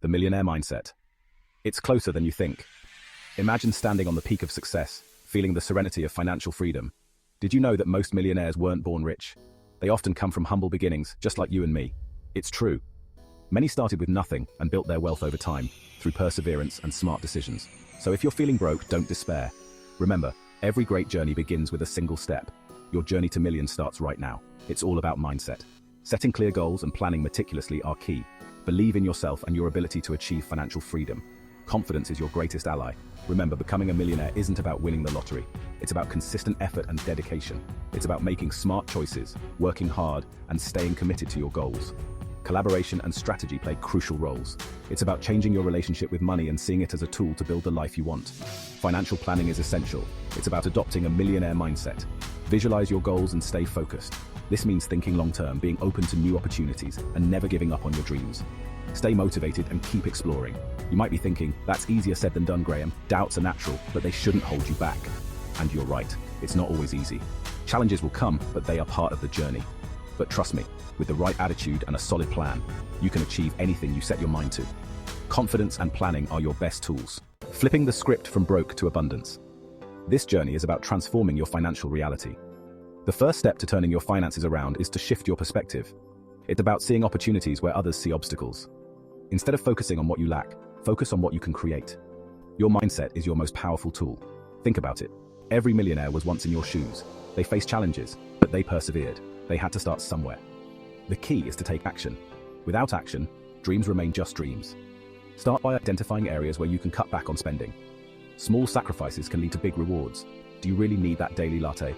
the millionaire mindset. It's closer than you think. Imagine standing on the peak of success, feeling the serenity of financial freedom. Did you know that most millionaires weren't born rich? They often come from humble beginnings, just like you and me. It's true. Many started with nothing and built their wealth over time, through perseverance and smart decisions. So if you're feeling broke, don't despair. Remember, every great journey begins with a single step. Your journey to millions starts right now. It's all about mindset. Setting clear goals and planning meticulously are key. Believe in yourself and your ability to achieve financial freedom. Confidence is your greatest ally. Remember, becoming a millionaire isn't about winning the lottery. It's about consistent effort and dedication. It's about making smart choices, working hard, and staying committed to your goals. Collaboration and strategy play crucial roles. It's about changing your relationship with money and seeing it as a tool to build the life you want. Financial planning is essential. It's about adopting a millionaire mindset. Visualize your goals and stay focused. This means thinking long-term, being open to new opportunities, and never giving up on your dreams. Stay motivated and keep exploring. You might be thinking, that's easier said than done, Graham. Doubts are natural, but they shouldn't hold you back. And you're right, it's not always easy. Challenges will come, but they are part of the journey. But trust me, with the right attitude and a solid plan, you can achieve anything you set your mind to. Confidence and planning are your best tools. Flipping the script from broke to abundance. This journey is about transforming your financial reality. The first step to turning your finances around is to shift your perspective. It's about seeing opportunities where others see obstacles. Instead of focusing on what you lack, focus on what you can create. Your mindset is your most powerful tool. Think about it. Every millionaire was once in your shoes. They faced challenges, but they persevered. They had to start somewhere. The key is to take action. Without action, dreams remain just dreams. Start by identifying areas where you can cut back on spending. Small sacrifices can lead to big rewards. Do you really need that daily latte?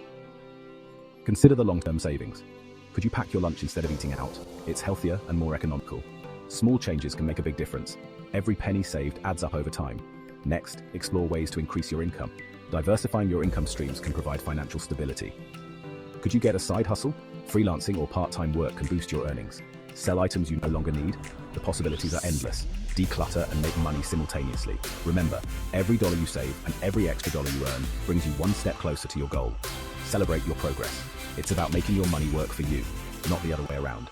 Consider the long-term savings. Could you pack your lunch instead of eating out? It's healthier and more economical. Small changes can make a big difference. Every penny saved adds up over time. Next, explore ways to increase your income. Diversifying your income streams can provide financial stability. Could you get a side hustle? Freelancing or part-time work can boost your earnings. Sell items you no longer need. The possibilities are endless. Declutter and make money simultaneously. Remember, every dollar you save and every extra dollar you earn brings you one step closer to your goal. Celebrate your progress. It's about making your money work for you, not the other way around.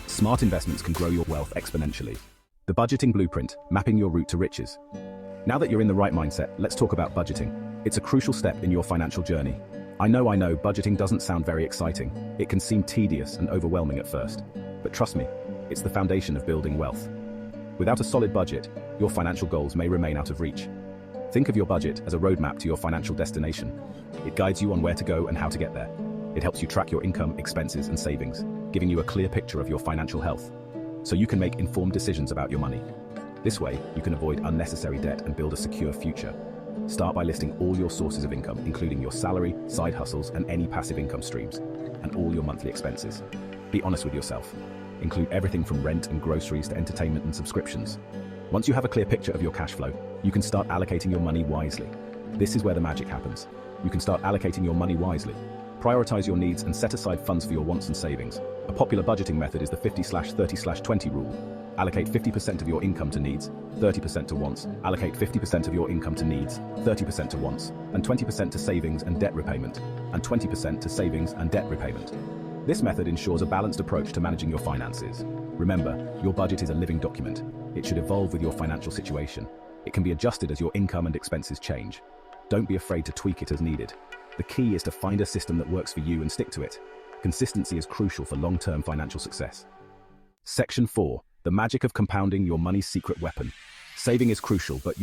Smart investments can grow your wealth exponentially. The budgeting blueprint, mapping your route to riches. Now that you're in the right mindset, let's talk about budgeting. It's a crucial step in your financial journey. I know, budgeting doesn't sound very exciting. It can seem tedious and overwhelming at first. But trust me, it's the foundation of building wealth. Without a solid budget, your financial goals may remain out of reach. Think of your budget as a roadmap to your financial destination. It guides you on where to go and how to get there. It helps you track your income, expenses, and savings, giving you a clear picture of your financial health, so you can make informed decisions about your money. This way, you can avoid unnecessary debt and build a secure future. Start by listing all your sources of income, including your salary, side hustles, and any passive income streams, and all your monthly expenses. Be honest with yourself. Include everything from rent and groceries to entertainment and subscriptions. Once you have a clear picture of your cash flow, you can start allocating your money wisely. This is where the magic happens. You can start allocating your money wisely. Prioritize your needs and set aside funds for your wants and savings. A popular budgeting method is the 50/30/20 rule. Allocate 50% of your income to needs, 30% to wants. Allocate 50% of your income to needs, 30% to wants, and 20% to savings and debt repayment, and 20% to savings and debt repayment. This method ensures a balanced approach to managing your finances. Remember, your budget is a living document. It should evolve with your financial situation. It can be adjusted as your income and expenses change. Don't be afraid to tweak it as needed. The key is to find a system that works for you and stick to it. Consistency is crucial for long-term financial success. Section 4. The magic of compounding, your money's secret weapon. Saving is crucial, but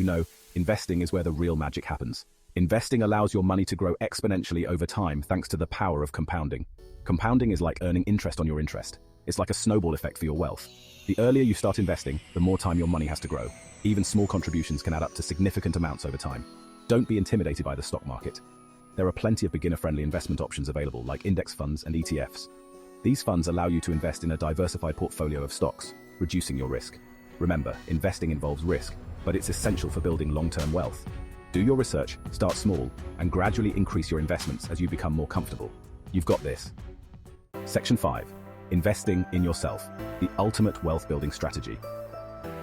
investing is where the real magic happens. Investing allows your money to grow exponentially over time thanks to the power of compounding. Compounding is like earning interest on your interest. It's like a snowball effect for your wealth. The earlier you start investing, the more time your money has to grow. Even small contributions can add up to significant amounts over time. Don't be intimidated by the stock market. There are plenty of beginner-friendly investment options available, like index funds and ETFs. These funds allow you to invest in a diversified portfolio of stocks, reducing your risk. Remember, investing involves risk, but it's essential for building long-term wealth. Do your research, start small, and gradually increase your investments as you become more comfortable. You've got this. Section 5. Investing in yourself, the ultimate wealth-building strategy.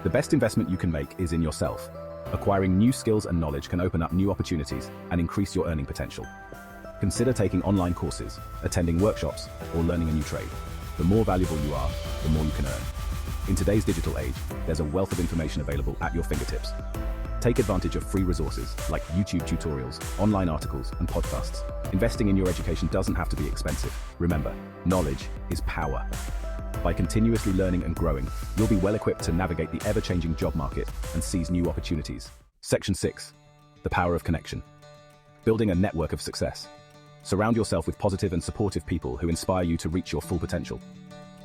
The best investment you can make is in yourself. Acquiring new skills and knowledge can open up new opportunities and increase your earning potential. Consider taking online courses, attending workshops, or learning a new trade. The more valuable you are, the more you can earn. In today's digital age, there's a wealth of information available at your fingertips. Take advantage of free resources like YouTube tutorials, online articles, and podcasts. Investing in your education doesn't have to be expensive. Remember, knowledge is power. By continuously learning and growing, you'll be well equipped to navigate the ever-changing job market and seize new opportunities. Section 6. The power of connection. Building a network of success. Surround yourself with positive and supportive people who inspire you to reach your full potential.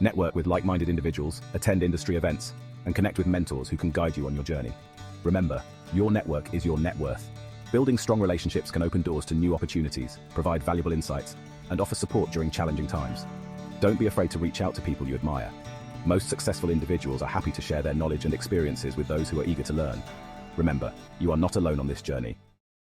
Network with like-minded individuals, attend industry events, and connect with mentors who can guide you on your journey. Remember, your network is your net worth. Building strong relationships can open doors to new opportunities, provide valuable insights, and offer support during challenging times. Don't be afraid to reach out to people you admire. Most successful individuals are happy to share their knowledge and experiences with those who are eager to learn. Remember, you are not alone on this journey.